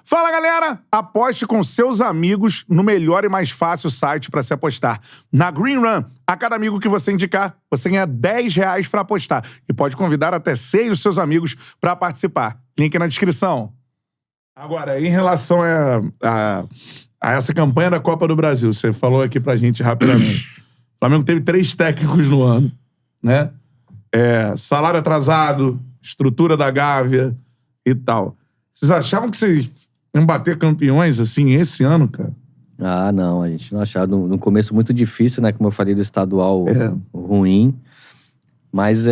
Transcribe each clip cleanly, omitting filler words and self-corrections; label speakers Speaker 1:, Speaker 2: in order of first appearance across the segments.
Speaker 1: Fala, galera! Aposte com seus amigos no melhor e mais fácil site para se apostar. Na Green Run, a cada amigo que você indicar, você ganha R$10 para apostar e pode convidar até 6 dos seus amigos para participar. Link na descrição. Agora, em relação a essa campanha da Copa do Brasil, você falou aqui pra gente rapidamente. O Flamengo teve 3 técnicos no ano, né? Salário atrasado, estrutura da Gávea e tal. Vocês achavam que vocês iam bater campeões, assim, esse ano, cara?
Speaker 2: Ah, não. A gente não achava. No começo muito difícil, né? Como eu falei, do estadual ruim. Mas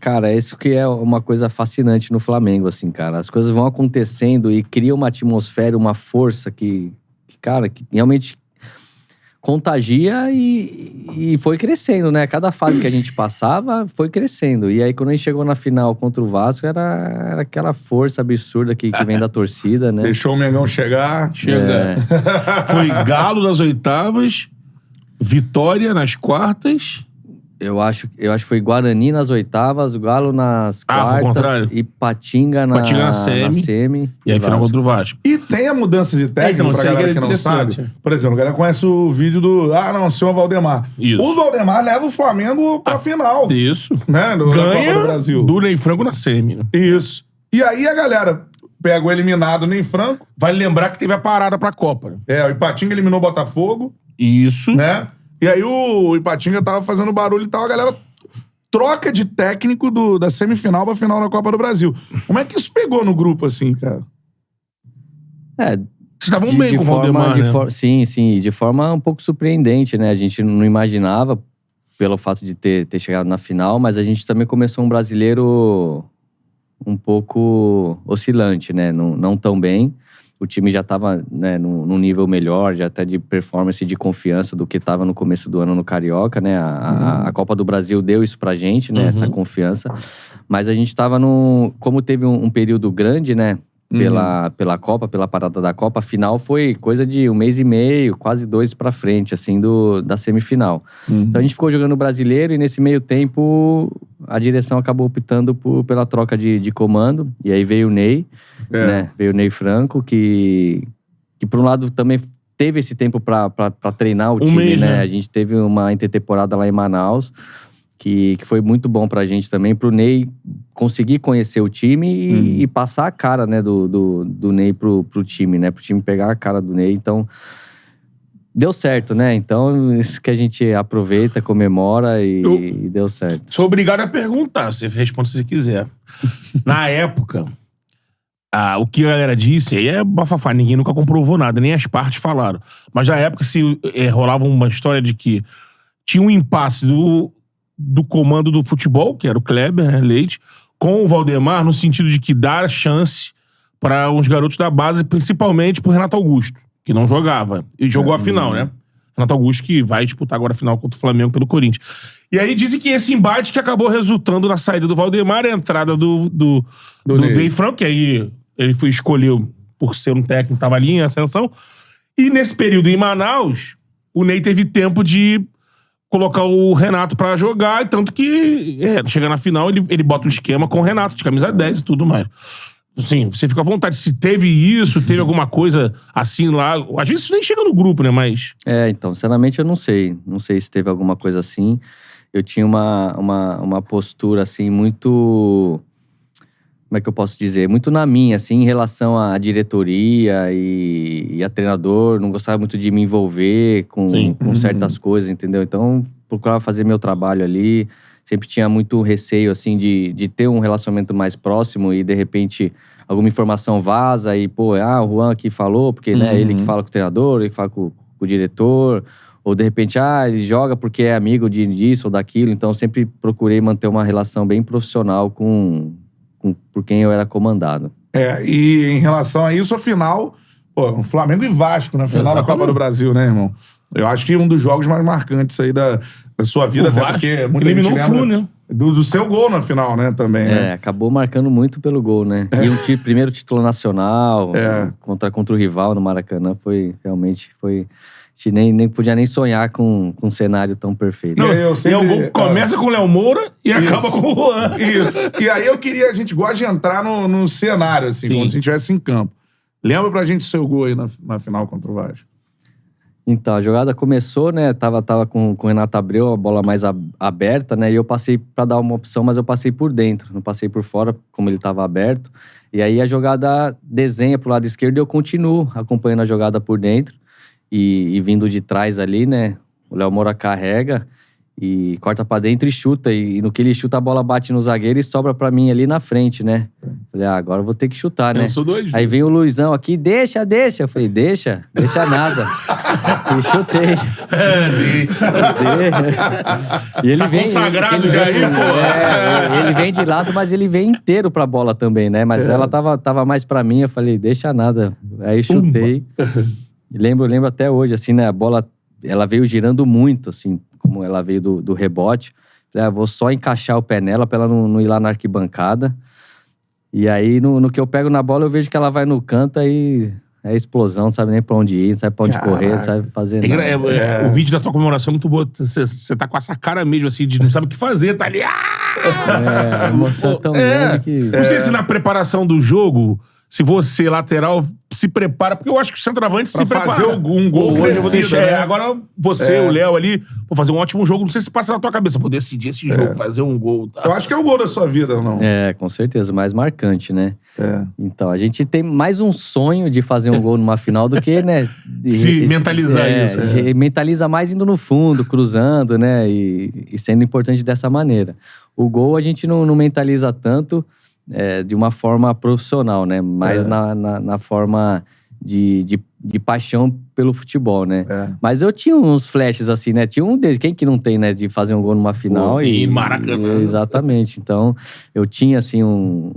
Speaker 2: cara, isso que é uma coisa fascinante no Flamengo, assim, cara. As coisas vão acontecendo e cria uma atmosfera, uma força que realmente contagia e foi crescendo, né? Cada fase que a gente passava foi crescendo. E aí, quando a gente chegou na final contra o Vasco, era aquela força absurda que vem da torcida, né?
Speaker 1: Deixou o Mengão chegar.
Speaker 3: Foi Galo nas oitavas, Vitória nas quartas.
Speaker 2: Eu acho que foi Guarani nas oitavas, o Galo nas quartas e Patinga na semi.
Speaker 3: E aí final contra o Vasco.
Speaker 1: E tem a mudança de técnico pra galera que não sabe. Por exemplo, a galera conhece o vídeo do senhor Valdemar.
Speaker 3: Isso.
Speaker 1: O Valdemar leva o Flamengo pra final.
Speaker 3: Isso.
Speaker 1: Né?
Speaker 3: Ganha
Speaker 1: Copa do Brasil.
Speaker 3: do Ney Franco na semi. Né?
Speaker 1: Isso. E aí a galera pega o eliminado Ney Franco.
Speaker 3: Vai lembrar que teve a parada pra Copa. Né?
Speaker 1: O Ipatinga eliminou o Botafogo.
Speaker 3: Isso.
Speaker 1: Né? E aí o Ipatinga tava fazendo barulho e tal, a galera troca de técnico da semifinal pra final da Copa do Brasil. Como é que isso pegou no grupo, assim, cara?
Speaker 3: Vocês estavam bem com o Valdemar, né?
Speaker 2: Sim, de forma um pouco surpreendente, né? A gente não imaginava, pelo fato de ter chegado na final, mas a gente também começou um brasileiro um pouco oscilante, né? Não tão bem. O time já estava, né, num nível melhor, já até de performance e de confiança do que estava no começo do ano no Carioca, né? A Copa do Brasil deu isso pra gente, né? Essa confiança. Mas a gente estava como teve um período grande, né? Pela Copa, pela parada da Copa, a final foi coisa de 1 mês e meio, quase 2 pra frente, assim, da semifinal. Então a gente ficou jogando o brasileiro e nesse meio tempo a direção acabou optando pela troca de comando. E aí veio o Ney, né? Veio o Ney Franco, que por um lado também teve esse tempo pra treinar o time, né? A gente teve uma intertemporada lá em Manaus, que foi muito bom pra gente também, pro Ney conseguir conhecer o time e passar a cara, né, do Ney pro time, né? Pro time pegar a cara do Ney. Então, deu certo, né? Então, isso que a gente aproveita, comemora e deu certo.
Speaker 3: Sou obrigado a perguntar, você responde se você quiser. Na época, o que a galera disse, aí é bafafá, ninguém nunca comprovou nada, nem as partes falaram. Mas na época, rolava uma história de que tinha um impasse do comando do futebol, que era o Kleber, né, Leite, com o Valdemar, no sentido de que dar chance para uns garotos da base, principalmente pro Renato Augusto, que não jogava. E jogou a final, né? Renato Augusto que vai disputar agora a final contra o Flamengo pelo Corinthians. E aí dizem que esse embate que acabou resultando na saída do Valdemar, a entrada do Ney Franco, que aí ele foi escolher por ser um técnico, tava ali em ascensão. E nesse período em Manaus, o Ney teve tempo de colocar o Renato pra jogar, tanto que chega na final, ele bota um esquema com o Renato, de camisa 10 e tudo mais. Sim, você fica à vontade. Se teve isso, teve alguma coisa assim lá. Às vezes isso nem chega no grupo, né? Mas.
Speaker 2: Então, sinceramente, eu não sei. Não sei se teve alguma coisa assim. Eu tinha uma postura, assim, muito. Como é que eu posso dizer? Muito na minha, assim, em relação à diretoria e a treinador. Não gostava muito de me envolver com certas coisas, entendeu? Então, procurava fazer meu trabalho ali. Sempre tinha muito receio, assim, de ter um relacionamento mais próximo e, de repente, alguma informação vaza e, o Juan aqui falou, porque, né, ele que fala com o treinador, ele que fala com o diretor. Ou, de repente, ele joga porque é amigo disso ou daquilo. Então, sempre procurei manter uma relação bem profissional por quem eu era comandado.
Speaker 1: E em relação a isso, a final, Flamengo e Vasco na final da Copa do Brasil, né, irmão? Eu acho que um dos jogos mais marcantes aí da sua vida, até porque muita gente lembra
Speaker 3: Flu, né?
Speaker 1: do seu gol na final, né, também, né?
Speaker 2: Acabou marcando muito pelo gol, né? E primeiro título nacional, contra o rival no Maracanã, realmente foi... A gente nem podia nem sonhar com um cenário tão perfeito.
Speaker 1: Não,
Speaker 3: E o gol começa com o Léo Moura e acaba com o Juan.
Speaker 1: Isso. E aí a gente gosta de entrar no cenário, assim, como se a gente estivesse em campo. Lembra pra gente o seu gol aí na final contra o Vasco.
Speaker 2: Então, a jogada começou, né? Tava com o Renato Abreu, a bola mais aberta, né? E eu passei pra dar uma opção, mas eu passei por dentro. Não passei por fora, como ele tava aberto. E aí a jogada desenha pro lado esquerdo e eu continuo acompanhando a jogada por dentro. E vindo de trás ali, né? O Léo Moura carrega e corta pra dentro e chuta. E no que ele chuta, a bola bate no zagueiro e sobra pra mim ali na frente, né? Falei, agora eu vou ter que chutar, né?
Speaker 3: Eu sou doido.
Speaker 2: Aí vem o Luizão aqui, deixa. Eu falei, deixa nada. E chutei.
Speaker 3: Deixa.
Speaker 2: E ele
Speaker 3: Tá
Speaker 2: vem,
Speaker 3: consagrado já aí, pô.
Speaker 2: Ele vem de lado, mas ele vem inteiro pra bola também, né? Mas ela tava mais pra mim, eu falei, deixa nada. Aí chutei. Lembro até hoje, assim, né? A bola, ela veio girando muito, assim, como ela veio do rebote. Falei, vou só encaixar o pé nela pra ela não ir lá na arquibancada. E aí, no que eu pego na bola, eu vejo que ela vai no canto, aí é explosão, não sabe nem pra onde ir, não sabe pra onde correr, não sabe fazer nada.
Speaker 3: O vídeo da tua comemoração é muito boa. Você tá com essa cara mesmo, assim, de não sabe o que fazer, tá ali.
Speaker 2: A emoção é tão grande que...
Speaker 3: Não sei se na preparação do jogo, se você, lateral, se prepara, porque eu acho que o centroavante se prepara.
Speaker 1: Fazer um gol crescido, né?
Speaker 3: Agora você, o Léo ali, vou fazer um ótimo jogo, não sei se passa na tua cabeça, vou decidir esse jogo, fazer um gol. Tá?
Speaker 1: Eu acho que é o gol da sua vida, não?
Speaker 2: Com certeza, o mais marcante, né?
Speaker 1: É.
Speaker 2: Então, a gente tem mais um sonho de fazer um gol numa final do que, né?
Speaker 3: Se mentalizar isso.
Speaker 2: Mentaliza mais indo no fundo, cruzando, né? E sendo importante dessa maneira. O gol a gente não mentaliza tanto de uma forma profissional, né? Mais na forma de paixão pelo futebol, né? Mas eu tinha uns flashes assim, né? Tinha um deles, quem que não tem, né? De fazer um gol numa final.
Speaker 3: Sim, Maracanã.
Speaker 2: Exatamente. Então, eu tinha assim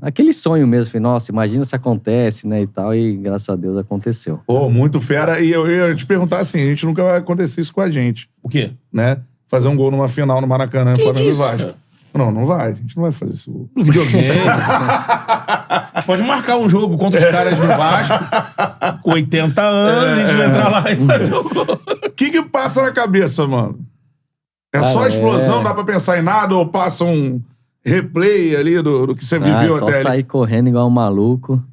Speaker 2: aquele sonho mesmo. Falei, nossa, imagina se acontece, né? E tal, e graças a Deus aconteceu.
Speaker 1: Pô, muito fera. E eu ia te perguntar assim, a gente nunca vai acontecer isso com a gente.
Speaker 3: O quê?
Speaker 1: Né? Fazer um gol numa final no Maracanã, Flamengo e Vasco. Não vai. A gente não vai fazer esse gol.
Speaker 3: No videogame. A gente pode marcar um jogo contra os caras do Vasco com 80 anos, a gente vai entrar lá e fazer o gol.
Speaker 1: O que passa na cabeça, mano? É só explosão, dá pra pensar em nada? Ou passa um replay ali do que você viveu
Speaker 2: só
Speaker 1: até ali?
Speaker 2: sair correndo igual um maluco.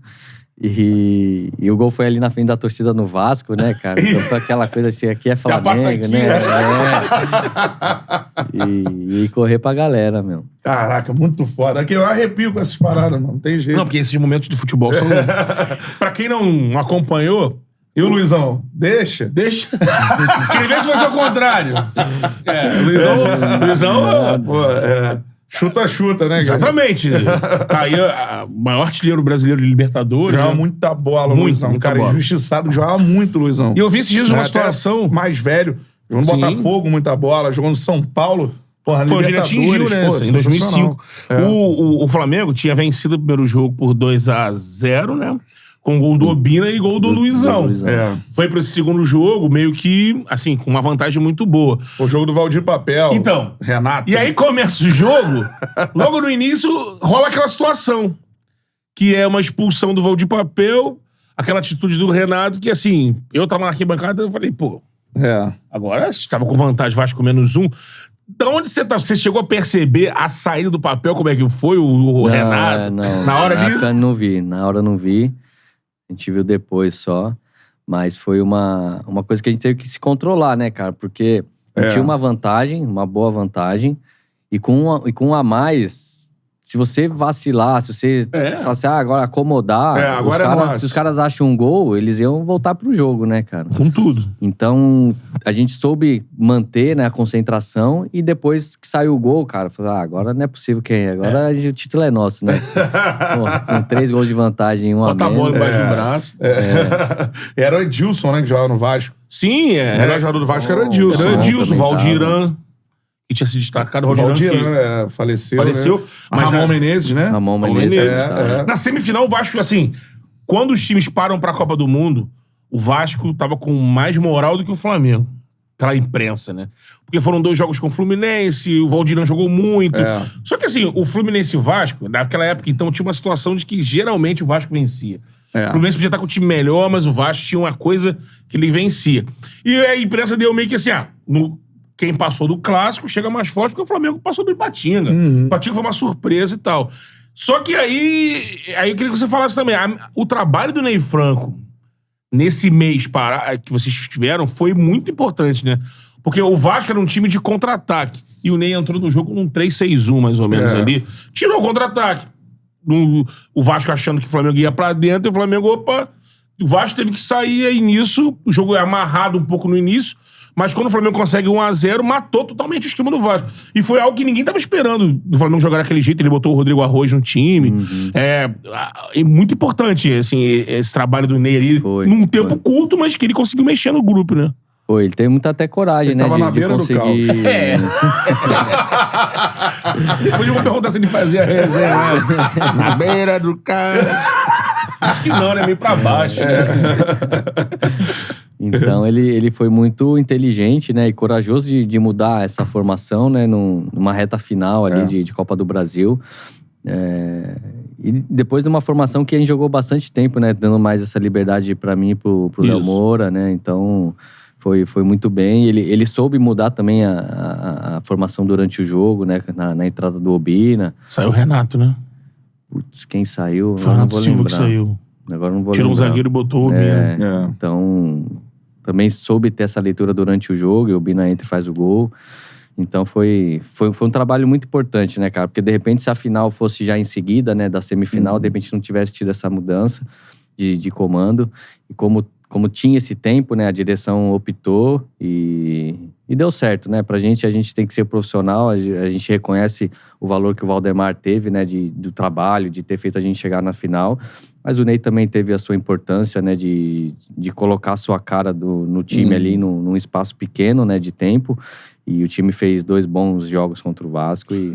Speaker 2: E o gol foi ali na frente da torcida no Vasco, né, cara? Então foi aquela coisa assim, aqui é Flamengo,
Speaker 3: aqui,
Speaker 2: né? E correr pra galera, meu.
Speaker 1: Caraca, muito foda. Aqui eu arrepio com essas paradas, mano. Não tem jeito.
Speaker 3: Não, porque esses momentos de futebol são... Pra quem não acompanhou...
Speaker 1: E o Luizão? Deixa.
Speaker 3: Queria ver se fosse ao contrário. Luizão...
Speaker 1: Chuta, né, cara?
Speaker 3: Exatamente. Tá aí o maior artilheiro brasileiro de Libertadores.
Speaker 1: Jogava
Speaker 3: né?
Speaker 1: muita bola, Luizão.
Speaker 3: Muita
Speaker 1: Cara,
Speaker 3: bola.
Speaker 1: injustiçado, jogava muito, Luizão.
Speaker 3: E eu vi esses dias uma
Speaker 1: Até
Speaker 3: situação...
Speaker 1: mais velho. Jogou no Botafogo, muita bola. Jogou no São Paulo. Porra,
Speaker 3: Foi onde ele atingiu, né?
Speaker 1: Pô,
Speaker 3: Em 2005.
Speaker 1: É.
Speaker 3: O Flamengo tinha vencido o primeiro jogo por 2-0, né? Com gol do Obina e gol do Luizão.
Speaker 1: É.
Speaker 3: Foi pro esse segundo jogo, meio que, assim, com uma vantagem muito boa.
Speaker 1: O jogo do Valdir Papel.
Speaker 3: Então.
Speaker 1: Renato.
Speaker 3: E aí começa o jogo, logo no início rola aquela situação. Que é uma expulsão do Valdir Papel, aquela atitude do Renato, que assim, eu tava na arquibancada, eu falei, pô, agora você tava com vantagem, Vasco -1. Da onde você tá? Você chegou a perceber a saída do papel, como é que foi o Renato?
Speaker 2: Não,
Speaker 3: na hora ali?
Speaker 2: não vi. Na hora não vi. A gente viu depois só. Mas foi uma coisa que a gente teve que se controlar, né, cara? Porque tinha uma vantagem, uma boa vantagem. E com um a mais, se você vacilar, se você falar assim, agora acomodar,
Speaker 1: agora
Speaker 2: se os caras acham um gol, eles iam voltar pro jogo, né, cara?
Speaker 3: Com tudo.
Speaker 2: Então, a gente soube manter, né, a concentração e depois que saiu o gol, cara, falei, agora não é possível que agora o título é nosso, né? Pô, com 3 gols de vantagem, um a menos.
Speaker 3: Bota a bola embaixo do braço.
Speaker 1: Era o Edilson, né, que jogava no Vasco.
Speaker 3: Sim,
Speaker 1: O melhor jogador do Vasco era o Edilson.
Speaker 3: Era o Edilson,
Speaker 2: também
Speaker 3: Valdiran. Que tinha se destacado, o
Speaker 1: Valdiran faleceu. Né?
Speaker 3: Mas
Speaker 1: Ramon Menezes, né?
Speaker 2: Ramon Menezes.
Speaker 3: Na semifinal, o Vasco, assim, quando os times param pra Copa do Mundo, o Vasco tava com mais moral do que o Flamengo. Pela imprensa, né? Porque foram 2 jogos com o Fluminense, o Valdiran jogou muito. Só que, assim, o Fluminense e o Vasco, naquela época, então, tinha uma situação de que geralmente o Vasco vencia. O Fluminense podia estar com o time melhor, mas o Vasco tinha uma coisa que ele vencia. E a imprensa deu meio que assim, quem passou do clássico chega mais forte, porque o Flamengo passou do Ipatinga. O Ipatinga foi uma surpresa e tal. Só que aí eu queria que você falasse também. O trabalho do Ney Franco nesse mês que vocês tiveram foi muito importante, né? Porque o Vasco era um time de contra-ataque. E o Ney entrou no jogo num 3-6-1, mais ou menos, ali. Tirou o contra-ataque. O Vasco achando que o Flamengo ia pra dentro, e o Flamengo, opa... O Vasco teve que sair aí nisso. O jogo é amarrado um pouco no início. Mas quando o Flamengo consegue 1-0, matou totalmente o esquema do Vasco. E foi algo que ninguém tava esperando do Flamengo jogar daquele jeito. Ele botou o Rodrigo Arroz no time. É muito importante, assim, esse trabalho do Ney ali. Num tempo curto, mas que ele conseguiu mexer no grupo, né?
Speaker 2: Pô, ele tem muita até coragem, né?
Speaker 1: Tava na beira do
Speaker 2: conseguir...
Speaker 3: Depois eu vou perguntar se ele fazia resenha. Na beira do carro. Acho que não, né? Meio pra baixo.
Speaker 2: Então, ele foi muito inteligente, né? E corajoso de mudar essa formação, né? Numa reta final ali de Copa do Brasil. E depois de uma formação que a gente jogou bastante tempo, né? Dando mais essa liberdade pra mim e pro Léo Moura, né? Então, foi muito bem. Ele soube mudar também a formação durante o jogo, né? Na entrada do Obina.
Speaker 3: Saiu o Renato, né?
Speaker 2: Putz, quem saiu?
Speaker 3: Foi o Renato Silva que saiu.
Speaker 2: Agora não vou
Speaker 3: Tirou
Speaker 2: lembrar.
Speaker 3: um zagueiro e botou o Obina.
Speaker 2: Então, também soube ter essa leitura durante o jogo, e o Obina entra e faz o gol. Então foi um trabalho muito importante, né, cara? Porque de repente, se a final fosse já em seguida, né, da semifinal, de repente não tivesse tido essa mudança de comando. E como tinha esse tempo, né, a direção optou e deu certo, né? Pra gente, a gente tem que ser profissional, a gente reconhece o valor que o Valdemar teve, né, do trabalho, de ter feito a gente chegar na final. Mas o Ney também teve a sua importância, né, de colocar a sua cara no time ali, num espaço pequeno, né, de tempo. E o time fez 2 bons jogos contra o Vasco e